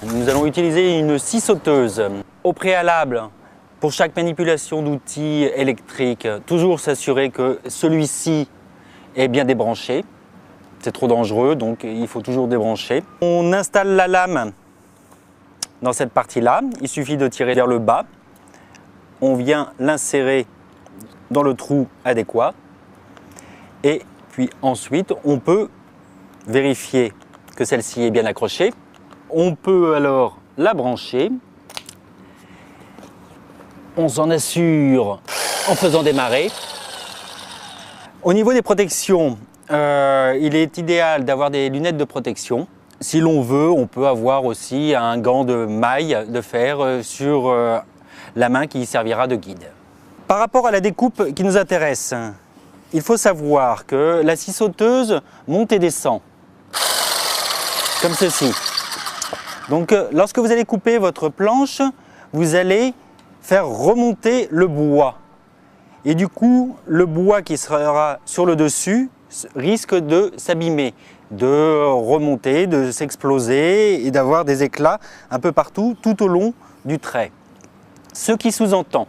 Nous allons utiliser une scie sauteuse. Au préalable, pour chaque manipulation d'outils électriques, toujours s'assurer que celui-ci est bien débranché. C'est trop dangereux, donc il faut toujours débrancher. On installe la lame dans cette partie-là. Il suffit de tirer vers le bas. On vient l'insérer dans le trou adéquat. Et puis ensuite, on peut vérifier que celle-ci est bien accrochée. On peut alors la brancher. On s'en assure en faisant démarrer. Au niveau des protections, il est idéal d'avoir des lunettes de protection. Si l'on veut, on peut avoir aussi un gant de maille de fer sur la main qui servira de guide. Par rapport à la découpe qui nous intéresse, il faut savoir que la scie sauteuse monte et descend, comme ceci. Donc lorsque vous allez couper votre planche, vous allez faire remonter le bois. Et du coup, le bois qui sera sur le dessus risque de s'abîmer, de remonter, de s'exploser et d'avoir des éclats un peu partout, tout au long du trait. Ce qui sous-entend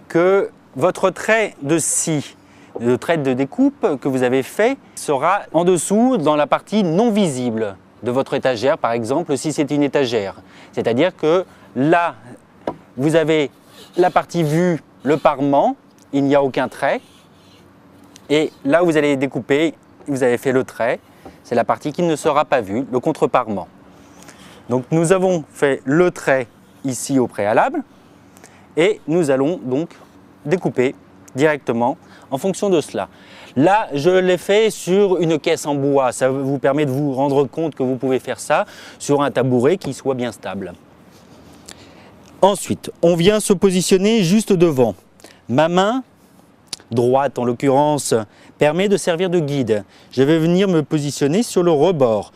que votre trait de scie, le trait de découpe que vous avez fait, sera en dessous dans la partie non visible de votre étagère, par exemple, si c'est une étagère. C'est-à-dire que là, vous avez la partie vue, le parement, il n'y a aucun trait. Et là où vous allez découper, vous avez fait le trait, c'est la partie qui ne sera pas vue, le contre-parement. Donc nous avons fait le trait ici au préalable et nous allons donc découper directement en fonction de cela. Là, je l'ai fait sur une caisse en bois. Ça vous permet de vous rendre compte que vous pouvez faire ça sur un tabouret qui soit bien stable. Ensuite, on vient se positionner juste devant. Ma main droite, en l'occurrence, permet de servir de guide. Je vais venir me positionner sur le rebord.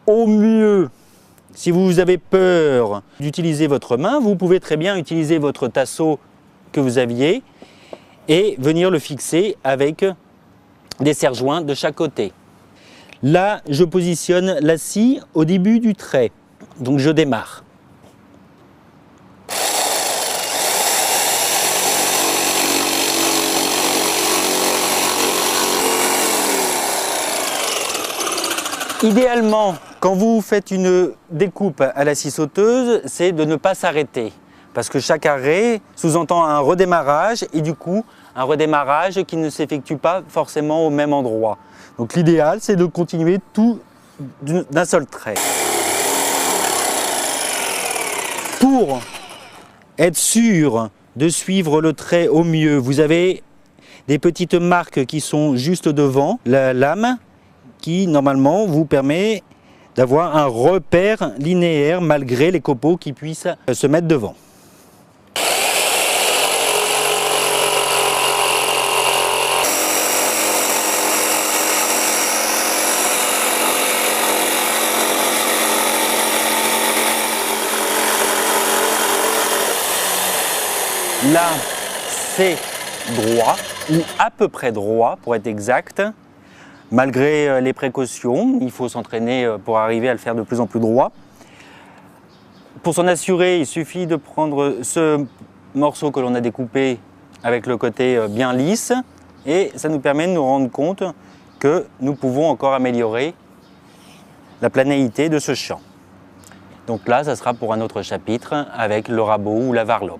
Au mieux, si vous avez peur d'utiliser votre main, vous pouvez très bien utiliser votre tasseau que vous aviez et venir le fixer avec des serre-joints de chaque côté. Là, je positionne la scie au début du trait. Donc je démarre. Idéalement, quand vous faites une découpe à la scie sauteuse, c'est de ne pas s'arrêter. Parce que chaque arrêt sous-entend un redémarrage et du coup, un redémarrage qui ne s'effectue pas forcément au même endroit. Donc l'idéal, c'est de continuer tout d'un seul trait. Pour être sûr de suivre le trait au mieux, vous avez des petites marques qui sont juste devant la lame qui normalement vous permet d'avoir un repère linéaire malgré les copeaux qui puissent se mettre devant. Là, c'est droit, ou à peu près droit pour être exact. Malgré les précautions, il faut s'entraîner pour arriver à le faire de plus en plus droit. Pour s'en assurer, il suffit de prendre ce morceau que l'on a découpé avec le côté bien lisse et ça nous permet de nous rendre compte que nous pouvons encore améliorer la planéité de ce champ. Donc là, ça sera pour un autre chapitre avec le rabot ou la varlope.